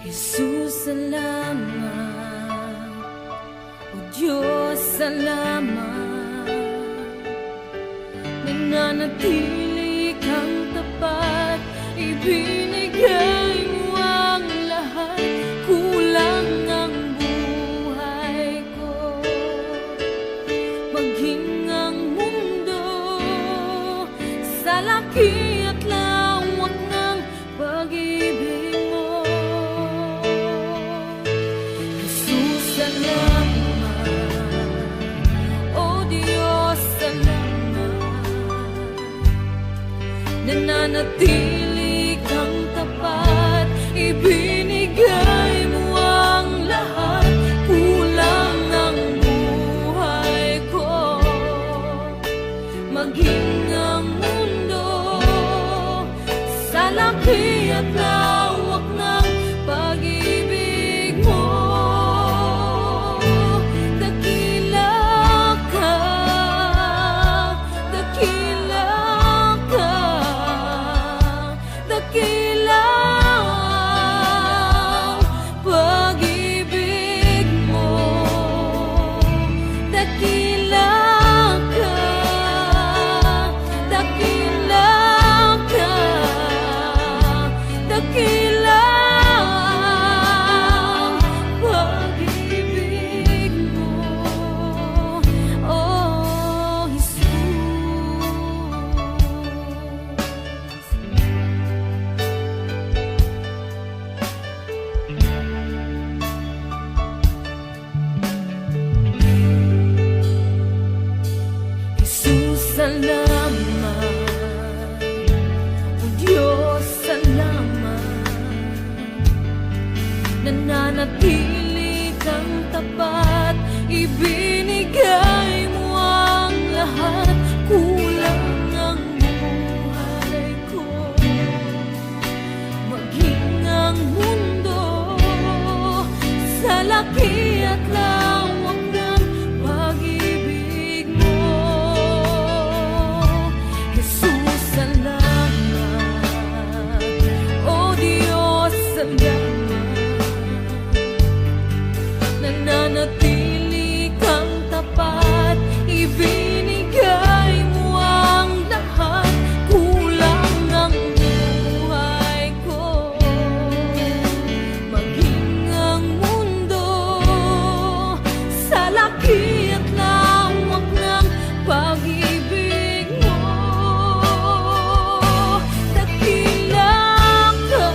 Jesus, salamat. O Diyos, salamat. Nananatili kang tapat, ibinigay mo ang lahat. Kulang ang buhay ko, maging ang mundo sa laki at lawak ng pag-ibig mo. Jesus, salamat. O Diyos, salamat. Nananatili kang tapat, ibinigay mo ang lahat. Kulang ang buhay ko, maging ang mundo sa laki at lawak ng pag-ibig mo. Dakila ka, dakila ka, dakila ang pag-ibig mo. Dakila ka, dakila ka, dakila ang pag-ibig mo. Oh, Jesus. Jesus, salamat. O Diyos, salamat. Nananatili kang tapat, ibinigay mo ang lahat. Kulang ang buhay ko, maging ang mundo sa laki at lawak ng pag-ibig mo. Jesus, salamat. O Diyos, salamat. Nananatili kang tapat, ibinigay mo ang lahat. Kulang ang buhay ko, maging ang mundo sa laki at lawak ng pag-ibig mo. Dakila ka,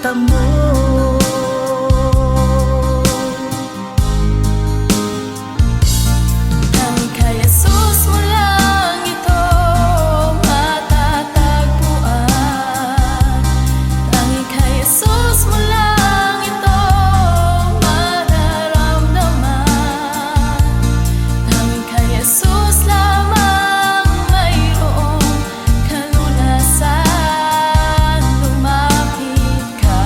mata mo. Tanging kay Jesus mo lang ito matatagpuan. Tanging kay Jesus mo lang ito mararamdaman. Tanging kay Jesus lamang mayroong kalunasan. Lumapit ka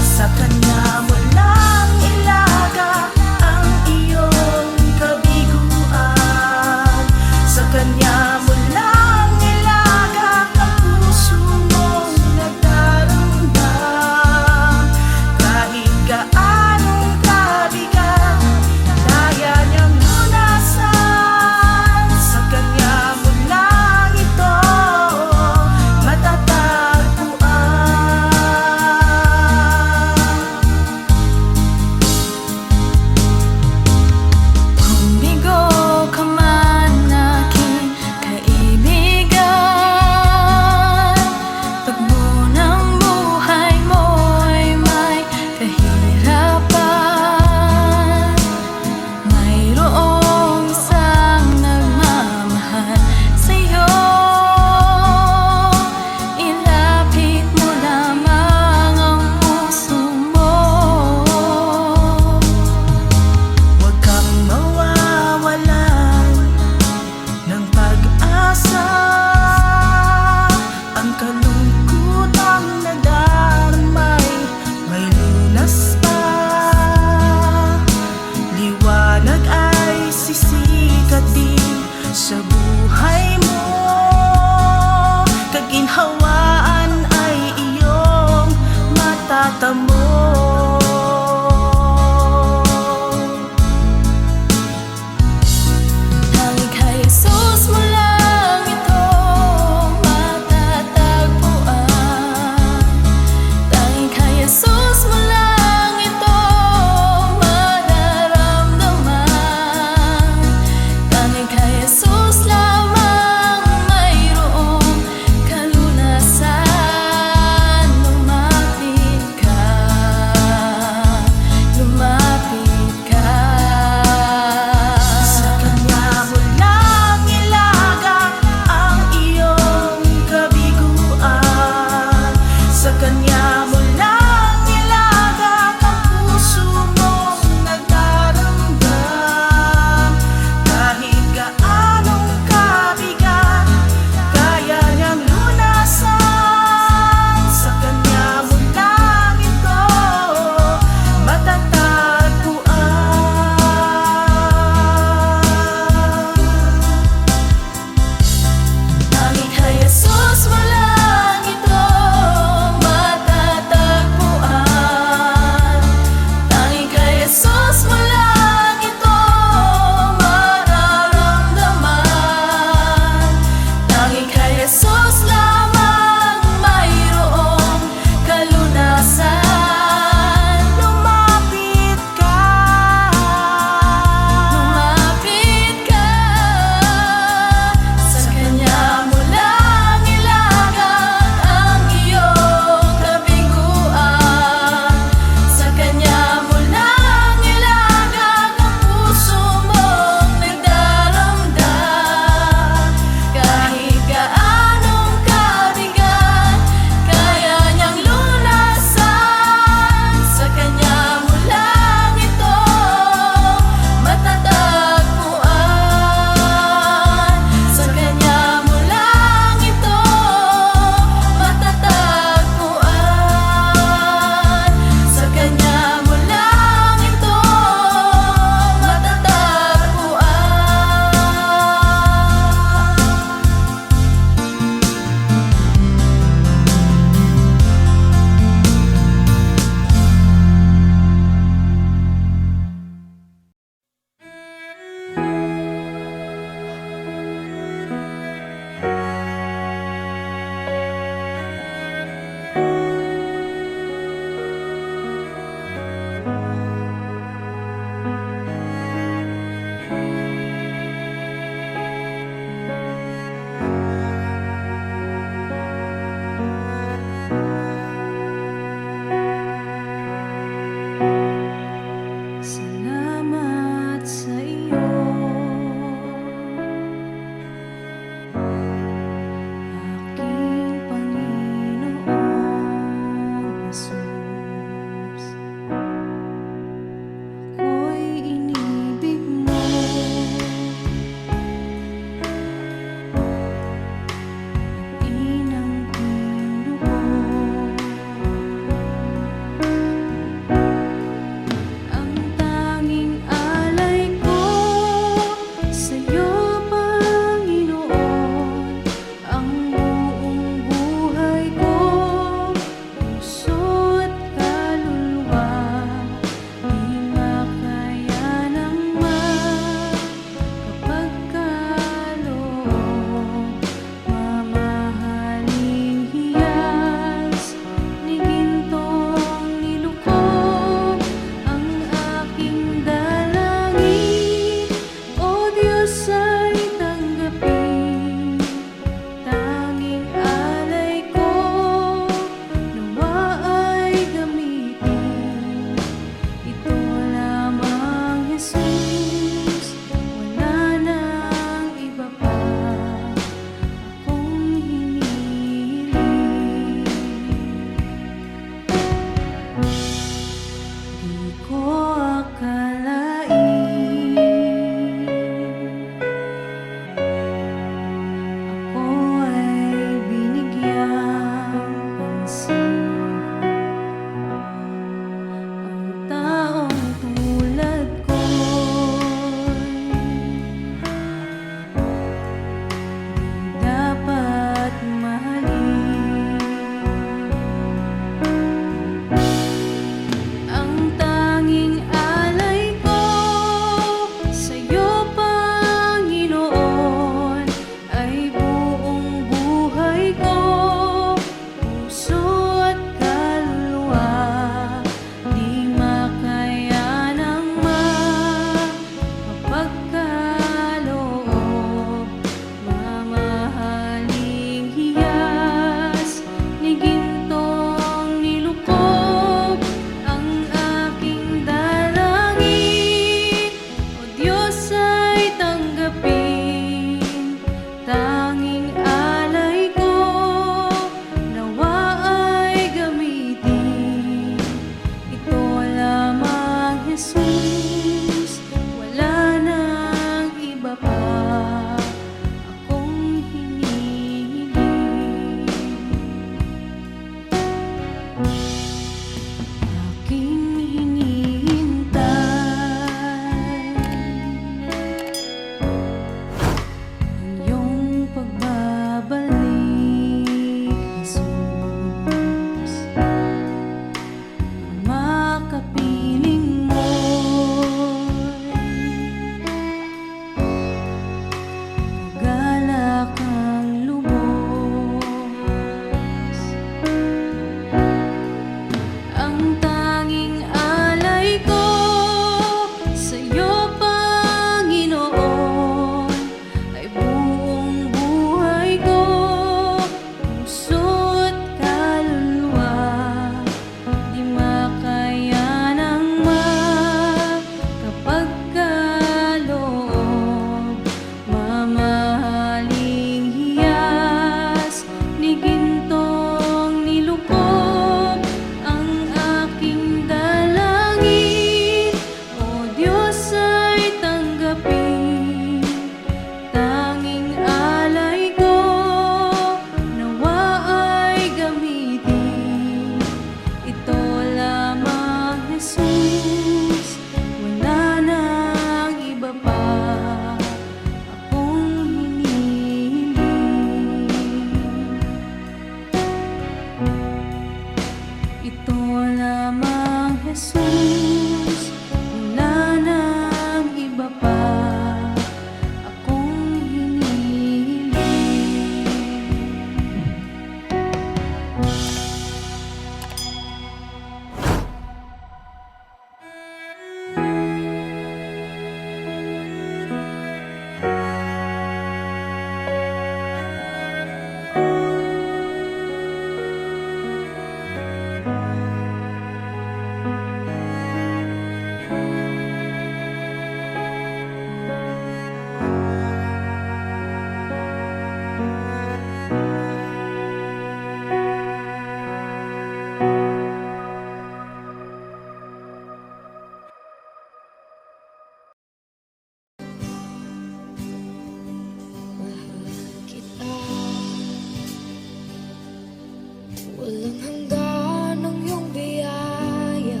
Walang hanggan ang iyong biyaya,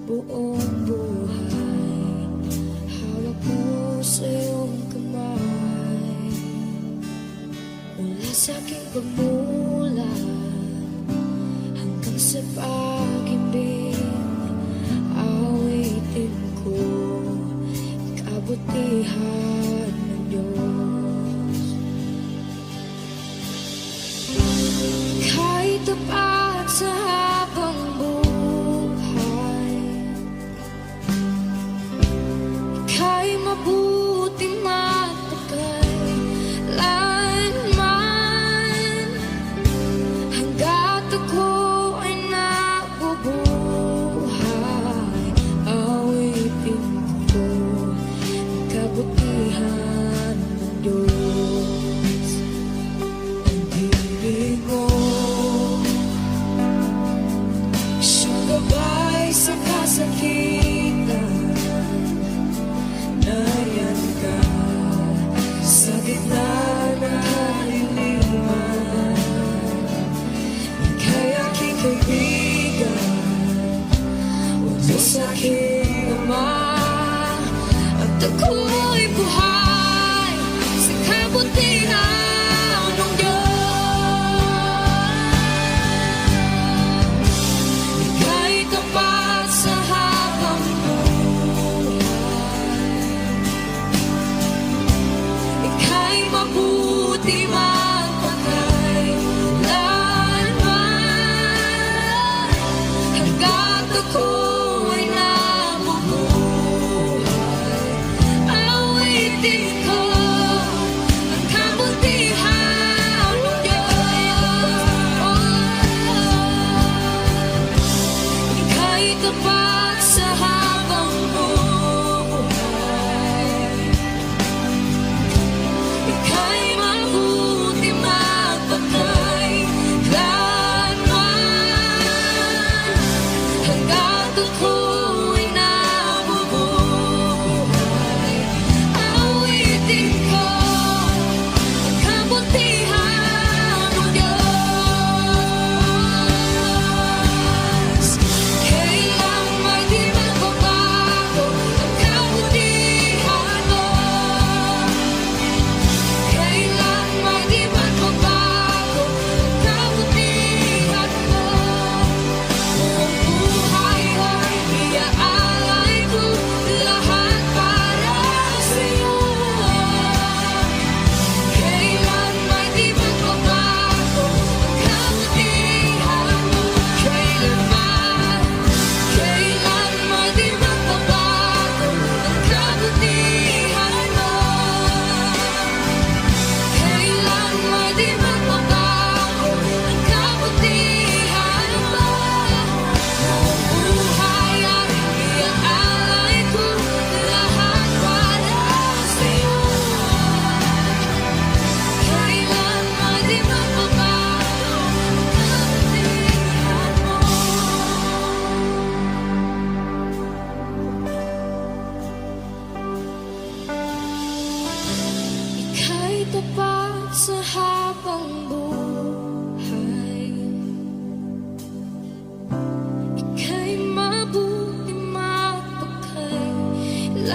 buong buhay hawak mo sa iyong kamay. Mula sa aking pagmulat hanggang sa pag-ibig, awitin ko kabutihan ng Diyos. Kahit tapat sa habang buhay, ika'y mabuti magpakailanman. Hanggat ako ay nabubuhay, awitin ko ang kabutihan ng Diyos. Ang ibig mo, siyang gabay sa kasakitan. Nariyan ka sa gitna ng kaliliman. Ika'y aking kaibigan, utos sa aking ama. At ako'y buhay sa kabutihan ng Diyos. Ika'y tapat sa habang buhay, ika'y mabuti magpakailanman. Hanggat ako ay nabubuhay, awitin ko ang kabutihan ng Diyos. Ika'y tapat sa habang buhay, ika'y mabuti magpakailanman. Hanggat ako ay nabubuhay, awitin ko ang kabutihan ng Diyos. Kailan may di magbabago ang kabutihan mo. Kailan may di magbabago ang kabutihan mo. Buong buhay ay iaalay ko lahat para sa'yo. Kailan may di magbabago ang kabutihan mo. Kailan may di magbabago ang kabutihan mo. Kailan may di magbabago ang kabutihan mo. Buong buhay ay iaalay ko lahat para sa'yo. Kailan may di magbabago ang kabutihan mo. Ika'y tapat sa habang buhay, ika'y mabuti magpakailanman.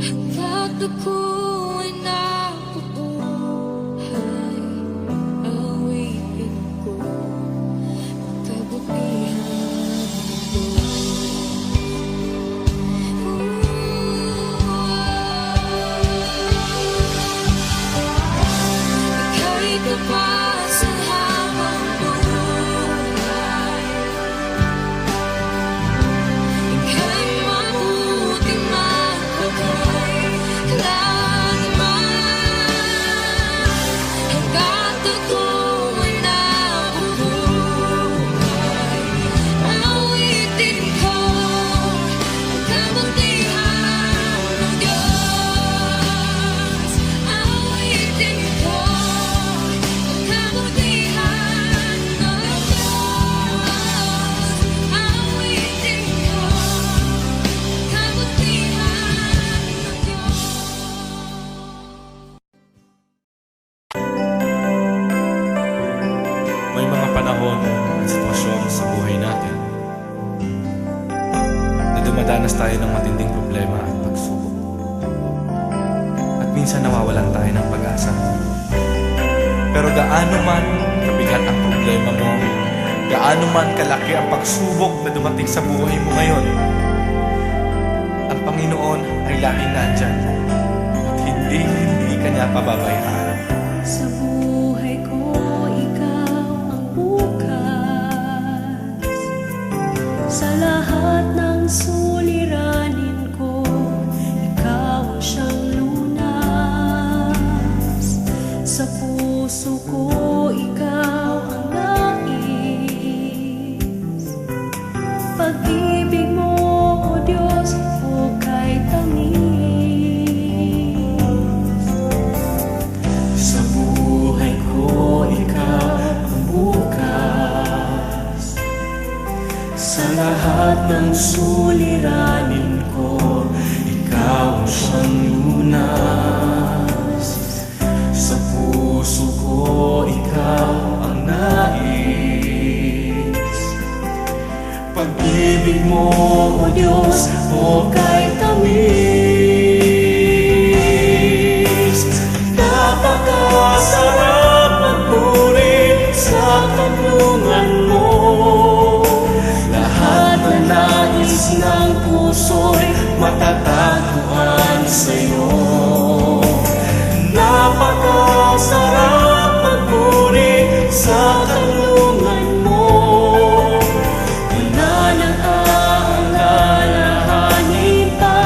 Hanggat ako ay nabubuhay, awitin ko ang kabutihan ng Diyos. Ika'y tapat sa habang buhay, ika'y mabuti magpakailanman. buhay natin na dumadanas tayo ng matinding problema at pagsubok. At minsan nawawalan tayo ng pag-asa. Pero gaano man kabigat ang problema mo, gaano man kalaki ang pagsubok na dumating sa buhay mo ngayon, ang Panginoon ay laging nandyan at hindi ka niya pababayaan. Sa buhay ko, ikaw ang bukas. Sa lahat ng suliranin ko, ikaw ang siyang lunas. Sa puso ko, ikaw ang nais. Pag-ibig mo, O Diyos, hukay tamis. Sa buhay ko, ikaw ang bukas. Sa lahat ng suliranin ko, ikaw ang siyang lunas. Sa puso ko, ikaw ang nais. Pag-ibig mo, O Diyos, hukay tamis. Napakasarap magpuri sa kanlungan mo. Lahat na nais ng puso'y matatagpuan sa'yo. Napakasarap magpuri sa kanlungan mo. Wala nang aalalahanin pa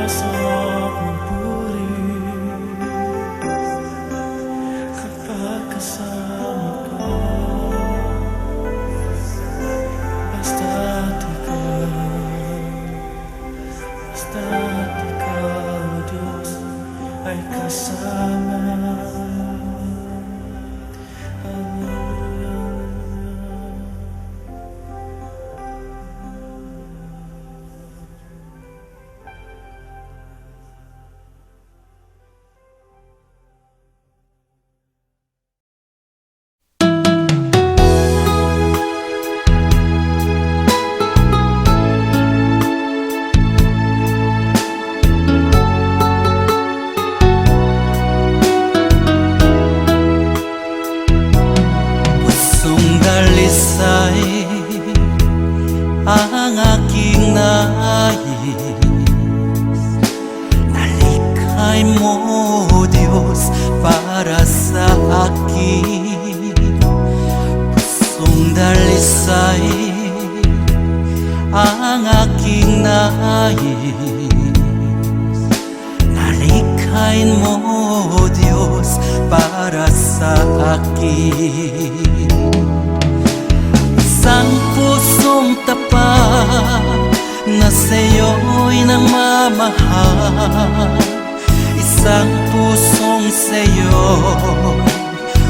sarap magpuri kapag kasama ka. Basta't ikaw, Diyos, ay kasama. Dalisay ang aking nais, nalikhay mo, Diyos, para sa akin. Pusong dalisay ang aking nais, nalikhay mo, Diyos, para sa akin. Isang pusong tapat na sa'yo'y nagmamahal, isang pusong sa'yo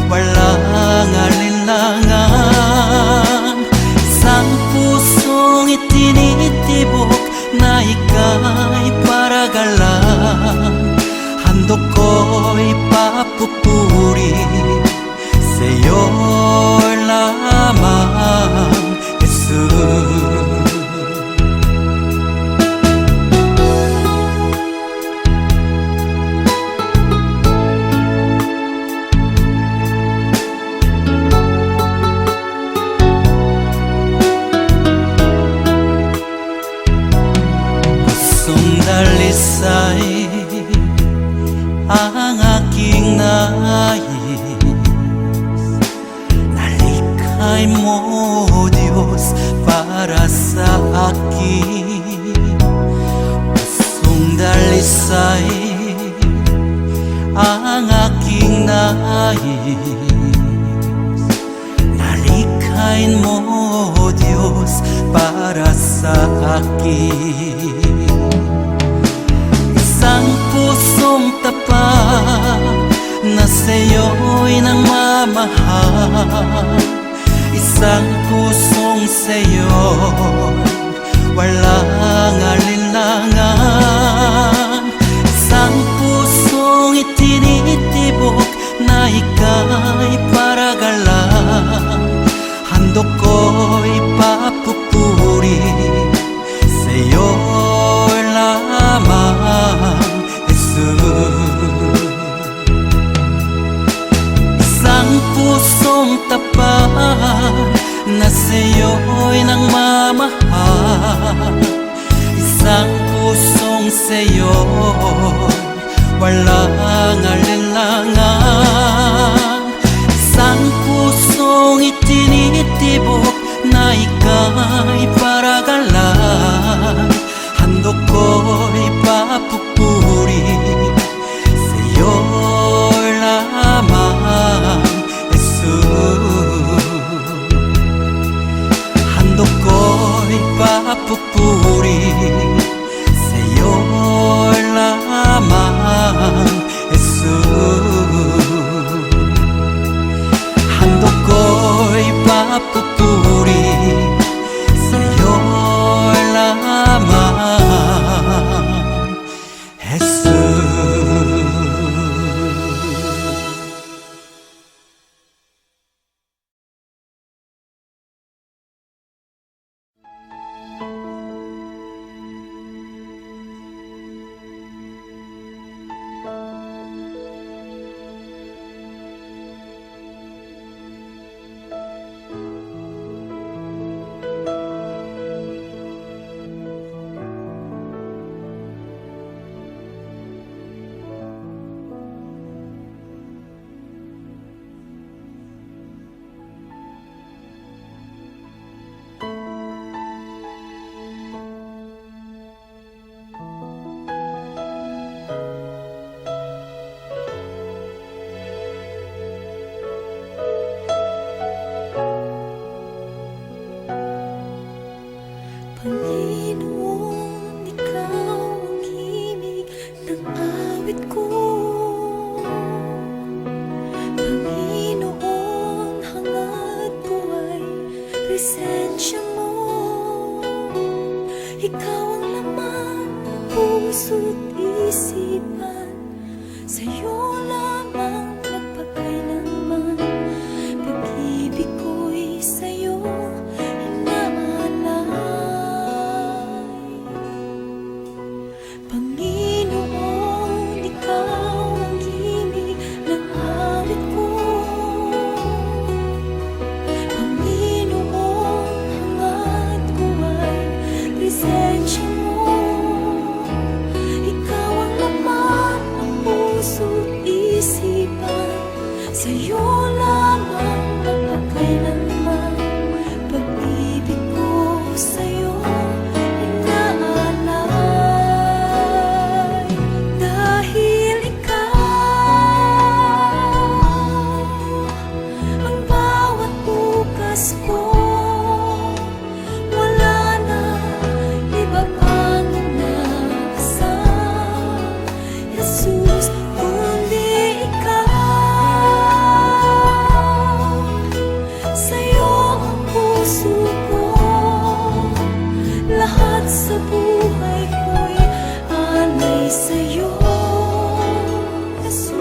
walang alinlangan, isang pusong itinitibok na ika'y paragalan. Handog ko'y papupuri sa'yo lamang, Jesus. Pusong dalisay ang aking nais, nalikhay mo, Diyos, para sa akin. Pusong dalisay ang aking nais, nalikhay mo, Diyos, para sa akin. Isang pusong tapat na sa'yo'y nagmamahal, isang pusong sa'yo walang alinlangan, isang pusong itinitibok na ika'y paragalan. Handog ko'y papupuri sa'yo lamang, Jesus. Isang pusong tapat na sa'yo'y nagmamahal, isang pusong sa'yo walang alinlangan, isang pusong itinitibok na ika'y paragalan. Handog ko'y papupuri sa'yo lamang, Jesus. Handog ko'y papupuri sa'yo lamang, Jesus. Handog ko'y papupuri sa'yo lamang. puso't isipan, sa'yo lamang magpakailanman. Pag-ibig ko'y sa'yo inaalay. Panginoon, ikaw ang himig ng awit ko. Panginoon, hangad ko ay presensya mo. Ikaw ang laman ng puso't isipan, sa'yo lamang magpakailanman. Pag-ibig ko sa'yo inaalay. Dahil ikaw ang bawat bukas ko, wala na iba pang inaasam, Jesus, kundi ikaw. Sa'yo ang puso ko, lahat sa buhay ko'y alay sa'yo, Jesus.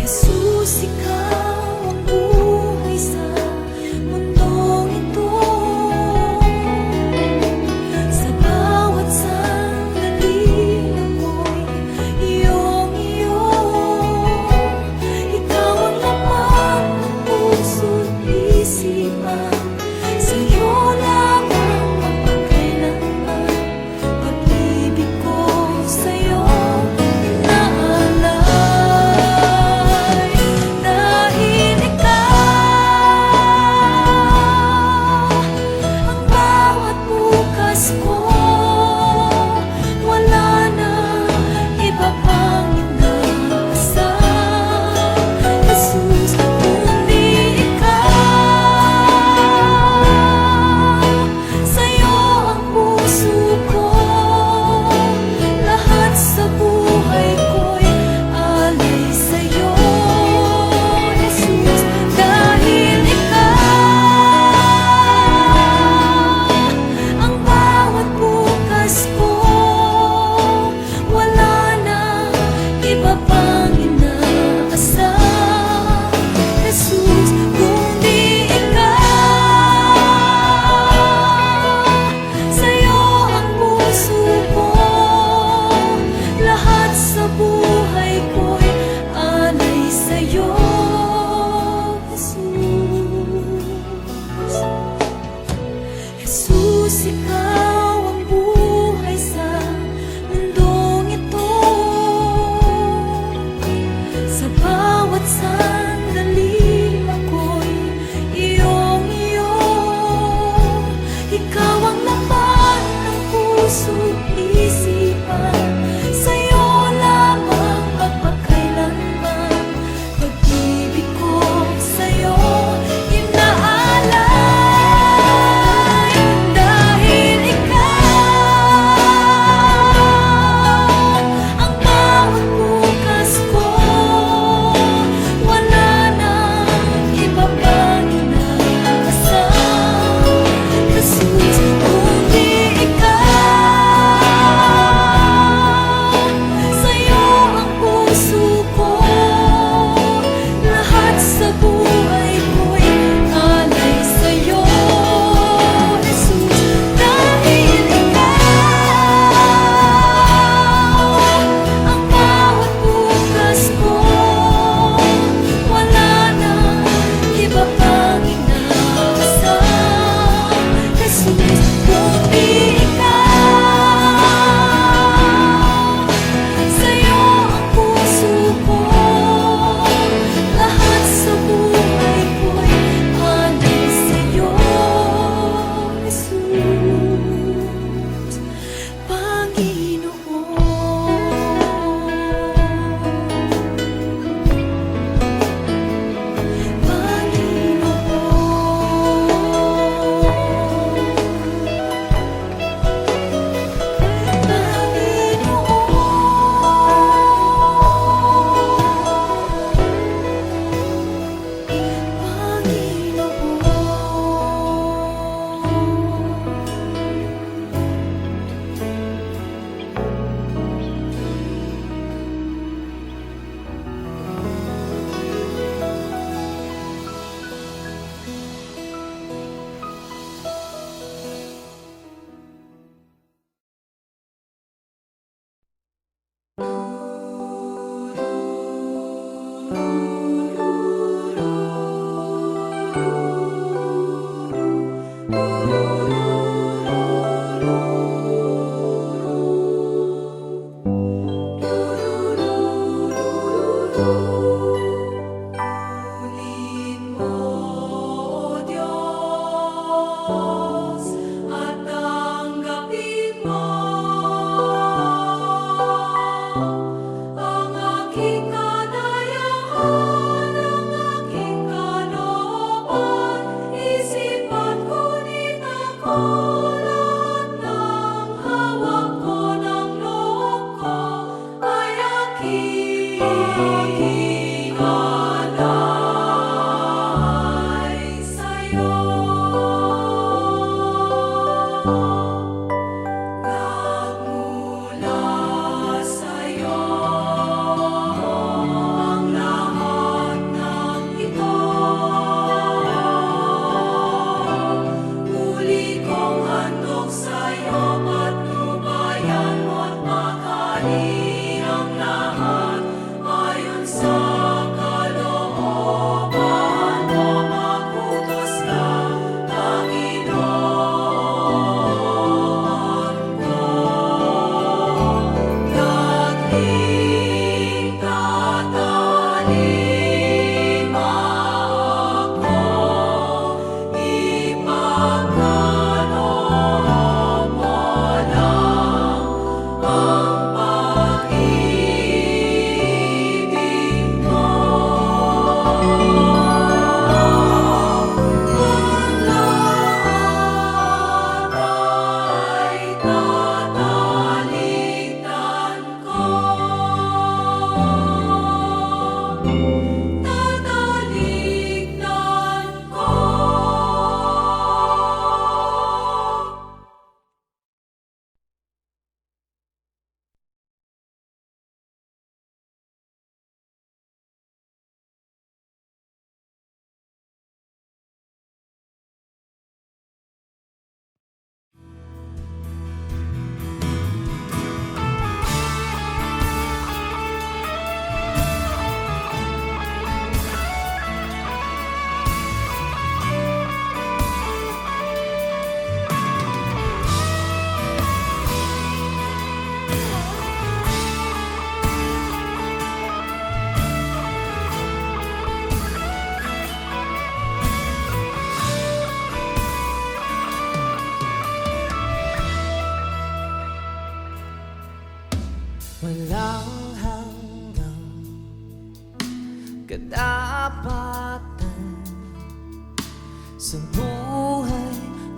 Jesus, ikaw ang buhay sa mundong ito. Sa bawat sandali ako'y iyong-iyo. Ikaw ang laman ng puso't isipan, sa'yo lamang magpakailanman. Pag-ibig ko sa'yo inaalay. Dahil ikaw ang bawat bukas ko, wala na iba pang inaasam, Jesus, kundi ikaw. Sa'yo ang puso ko, lahat sa buhay ko'y alay sa'yo, Jesus. Dahil ikaw ang bawat bukas ko, wala na iba pang inaasam, Jesus, kundi ikaw. Sa'yo ang puso ko, lahat sa buhay ko'y alay sa'yo, Jesus. Jesus, ikaw ang buhay sa mundong ito. Sa bawat sandali ako'y iyong-iyo. Ikaw ang laman ng puso't isipan, sa'yo lamang magpakailanman. Pag-ibig ko sa'yo inaalay. Dahil Purihin mo, O Diyos, at tanggapin mo ang aking kadayahan, ang aking kalooban, isipan ngunit ako lahat ng hawak ko ng loob ko ay aking alay sa'yo. Nagmula sa'yo ang lahat ng ito. Muli kong handog sa'yo, patnubayan mo't makali ang lahat ayon sa kalooban mo. Magutos ka, Panginoon ko. Nagling tatalima ako, ipagkaloob mo lang ang pag-ibig mo. Ang lahat ay tatalikdan ko. Tatalikdan ko. Walang hanggang kadapatan sa buhay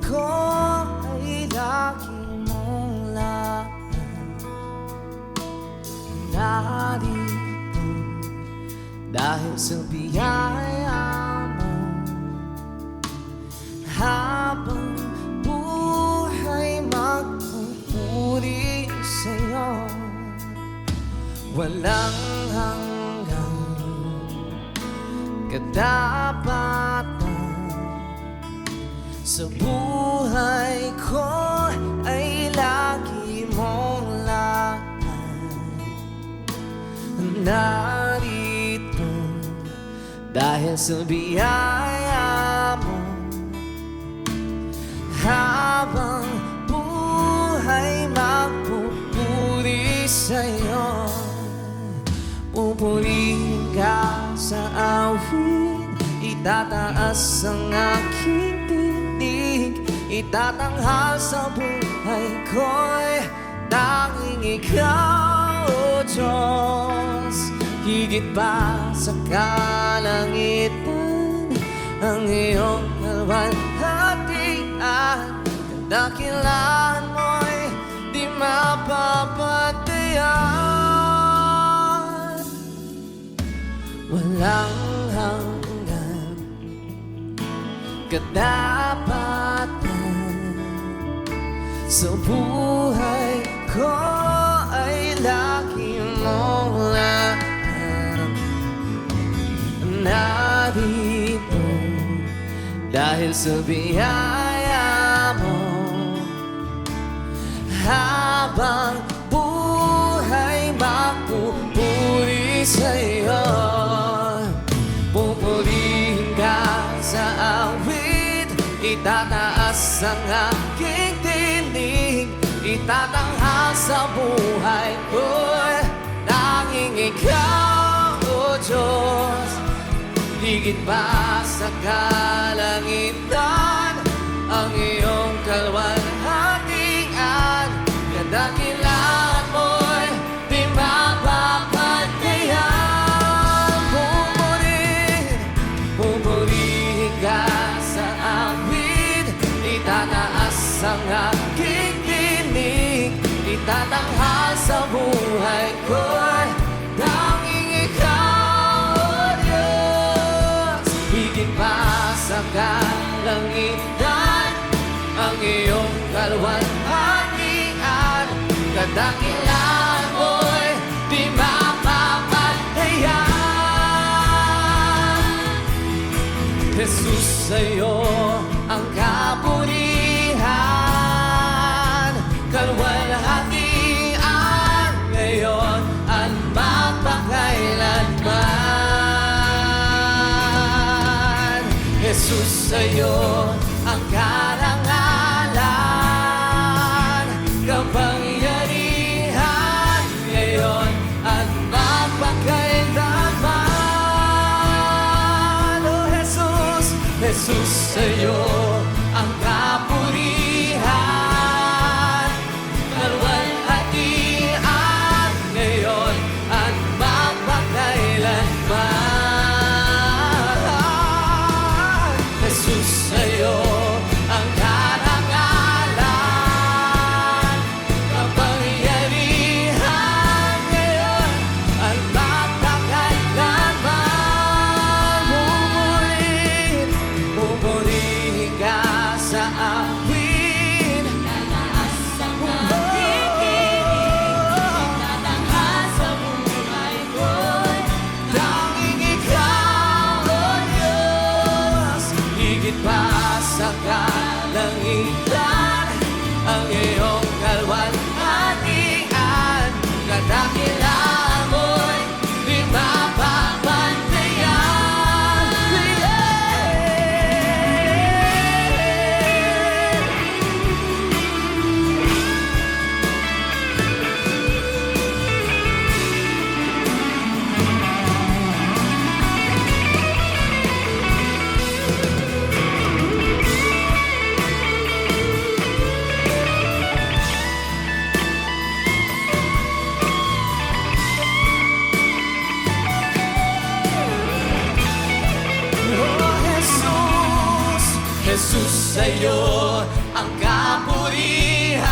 ko ay lagi mong laban. Narito dahil sa biyaya mo, habang buhay magpupuri sa'yo. Walang hanggang kadapatan sa buhay ko ay lagi mong laban. Narito dahil sa biyaya mo, habang buhay magpupuri sa'yo. Pupurihin ka sa awit, itataas ang aking tinig, itatanghal sa buhay ko'y tanging ikaw, O Diyos. Higit pa sa kalangitan ang iyong kalwalhatian, dakilaan mo'y di mapapatayan. Walang hanggan kadapatan sa buhay ko ay lagi mong laban. Narito dahil sa biyaya mo, habang buhay magpupuri sa'yo. ang aking tinig, itatanghal sa buhay ko'y tanging ikaw, O Diyos. Higit pa sa kalangitan, ang iyong kalwalhatian, kadakilaan mo'y di mapapantayan. Pupurihin ka sa awit, itataas ang aking tinig, itatanghal sa buhay ko'y tanging ikaw, O Diyos. Higit pa sa kalangitan, ang iyong kalwalhatian, kadakilaan mo'y di mapapantayan. Jesus, sa'yo ang kapurihan, kalwalhatian, ngayon at magpakailanman. Jesus, sa'yo ang karangalan, kapangyarihan, ngayon at magpakailanman. O Jesus, Jesus, sa'yo ang kapurihan, kalwalhatian, ngayon at magpakailanman. Jesus, sa'yo ang karangalan, kapangyarihan, ngayon at magpakailanman. Pupurihin ka sa awit, Tataas ang aking tinig, itatanghal sa buhay ko'y tanging ikaw, O Diyos. Higit pa sa kalangitan, ang iyong kalwalhatian, kadakilaan mo'y di mapapantayan. Oh Jesus, Jesus, sa'yo ang kapurihan,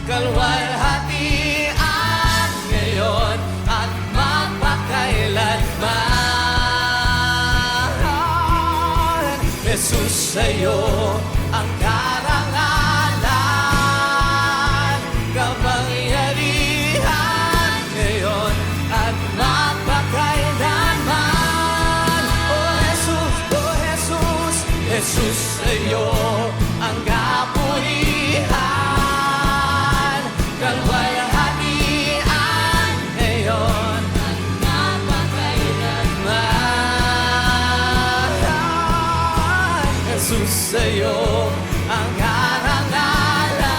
kalwalhatian, ngayon at magpakailanman. Jesus, sa'yo ang karangalan, kapangyarihan, ngayon at magpakailanman. Oh Jesus, Jesus, sa'yo ang kapurihan, kalwalhatian, ngayon at magpakailanman. Jesus, sa'yo ang karangalan,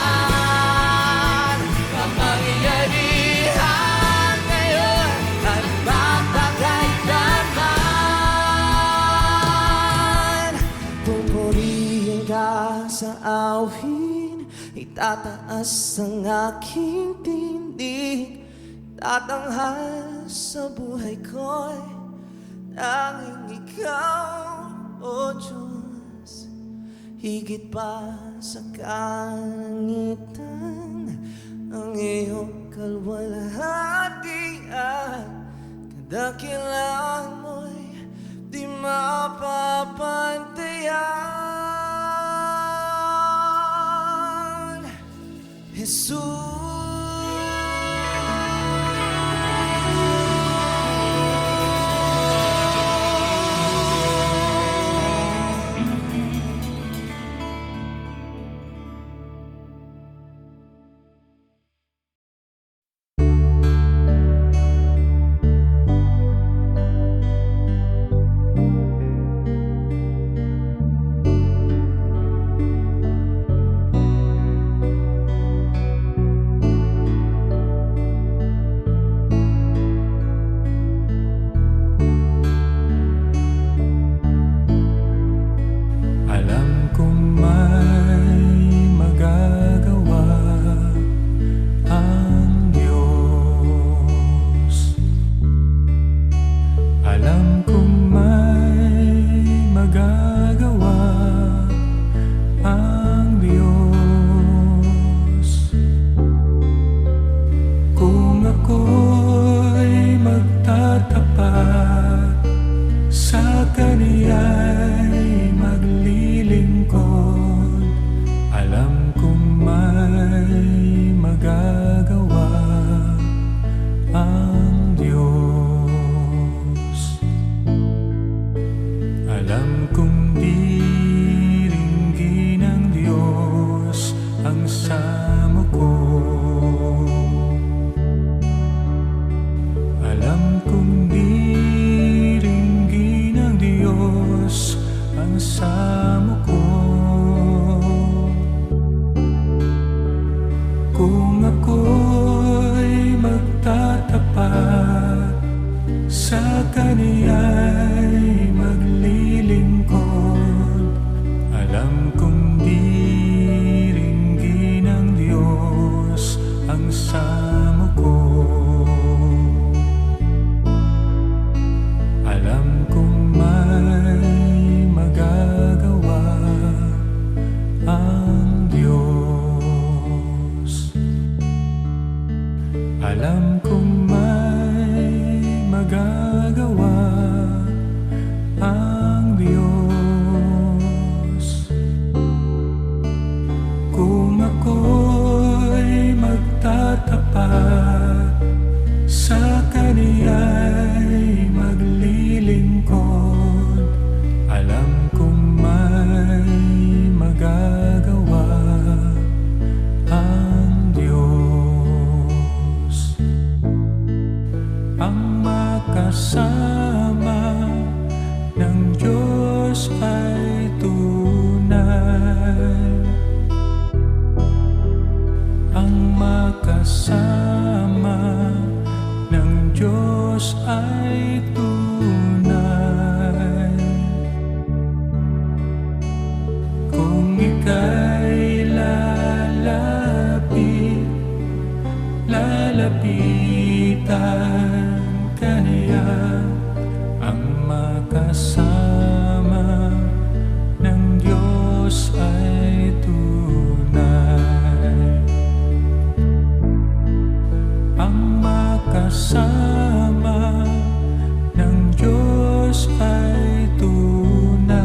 kapangyarihan, ngayon at magpakailanman. Pupurihin ka sa awit, itataas ang aking tinig, tatanghal sa buhay ko'y tanging ikaw, O Diyos. Higit pa sa kalangitan, ang iyong kalwalhatian, kadakilaan mo'y di mapapantayan. Jesus. ang samo ko. Alam kong diringgin ng Diyos ang samo ko. Kung ako'y magtatapat sa Kaniya'y maglilingkod, alam kong diringgin ng Diyos ang samo ko. Alam kong may magagawa ang Diyos. Alam kong may magagawa ang Diyos. Kung ako'y magtatapat sa Kaniya'y maglilingkod, alam kong may magagawa ang Diyos. Ang makasama ng Diyos ay tunay. Ang makasama ng Diyos ay tunay. Kung ika'y lalapitan ka niya, ang makasama ng Diyos ay tunay. Ang makasama ng Diyos ay tunay.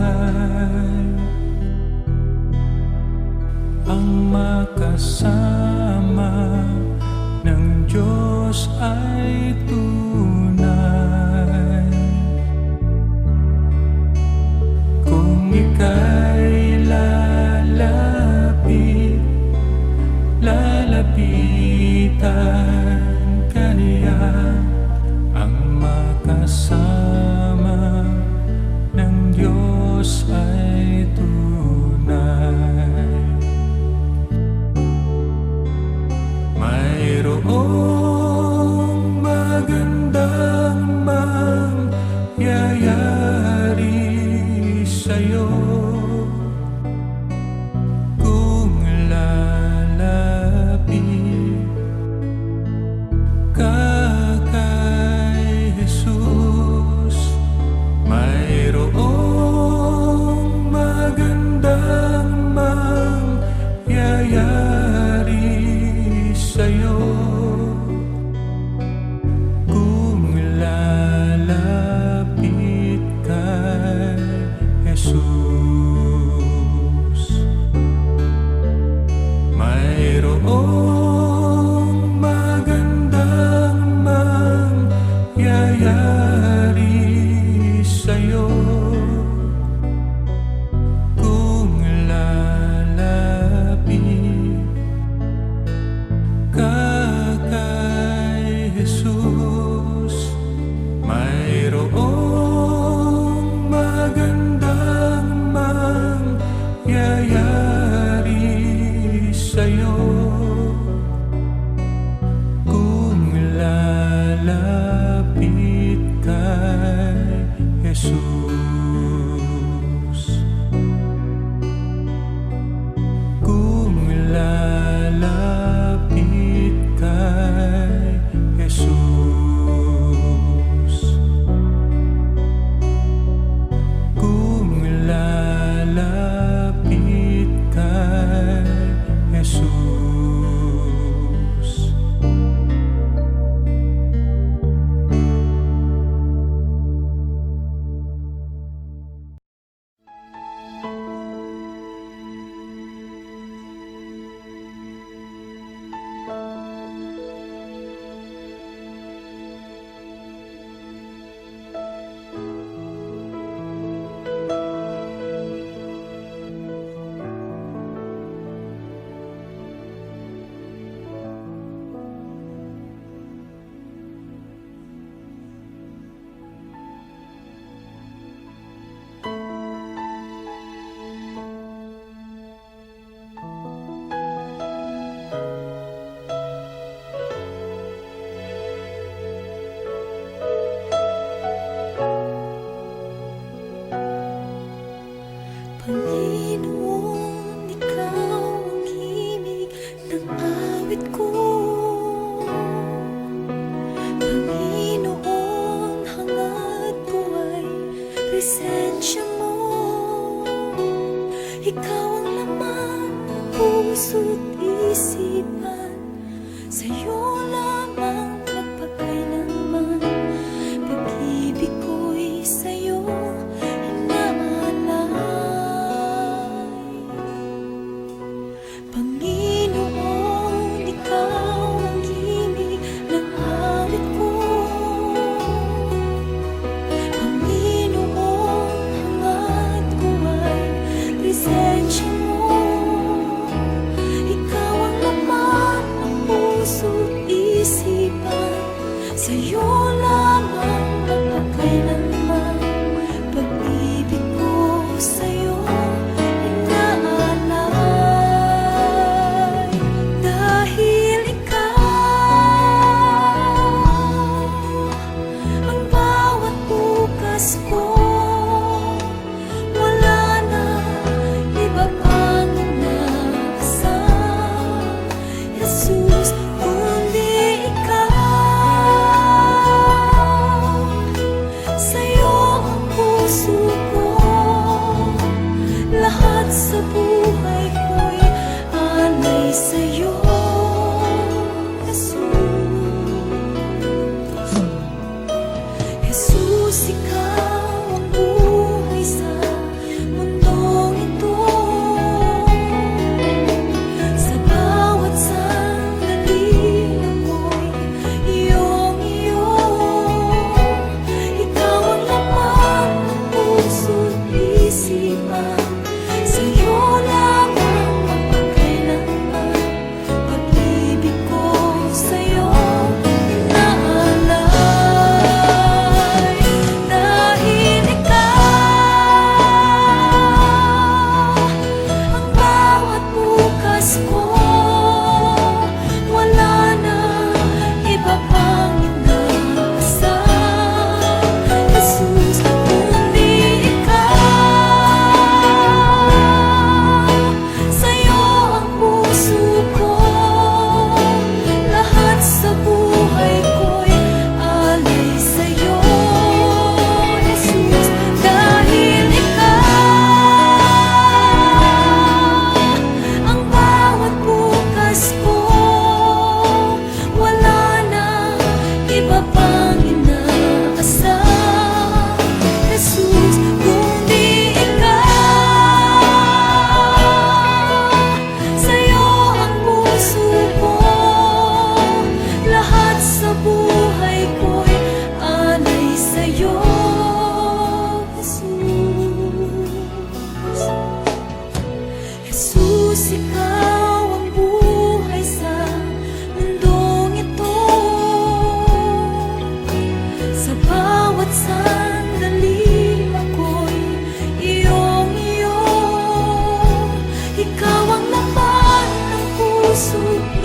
Ang makasama ng Diyos ay tunay. Kung ika'y lalapitan ka niya, ang makasama ng Diyos ay tunay. Mayroong magandang mangyayari sa'yo kung lalapit ka kay Jesus. Mayroong magandang mangyayari sa'yo kung lalapit kay Jesus. Mayroong magandang mangyayari sa'yo kung lalapit ka kay Jesus. Mayroong magandang mangyayari sa'yo kung lalapit kay Jesus. Kung lalapit kay Jesus. Kung lalapit kay Jesus. awit ko. Panginoon, hangad buhay, presensya mo. Ikaw ang laman ng puso't isipan, sa'yo lamang magpakailanman. Pag-ibig ko'y sa'yo inaalay. Panginoon, ikaw ang himig ng awit ko. Panginoon, hangad ko ay presensya mo. Ikaw ang laman ng puso't isipan, sa'yo lamang magpakailanman. Pag-ibig ko sa'yo inaalay. Dahil ikaw ang bawat bukas ko, wala na iba pang inaasam, Jesus, kundi ikaw. Sa'yo ang puso ko, lahat sa buhay ko'y alay sa'yo, Jesus. Jesus, ikaw ang buhay sa mundong ito. Sa bawat sandali ako'y iyong-iyo. Ikaw ang laman ng puso't isipan, sa'yo lamang magpakailanman. Pag-ibig ko sa'yo inaalay. Dahil ikaw ang bawat bukas ko, wala na iba pang inaasam, Jesus, kundi ikaw. Sa'yo ang puso ko, lahat sa buhay ko'y alay sa'yo, Jesus. Dahil ikaw ang bawat bukas ko, wala na iba pang inaasam, Jesus, kundi ikaw. Sa'yo ang puso ko, lahat sa buhay ko'y alay sa'yo, Jesus. Jesus, ikaw ang buhay sa mundong ito. Sa bawat sandali ako'y iyong-iyo. Ikaw ang laman ng puso't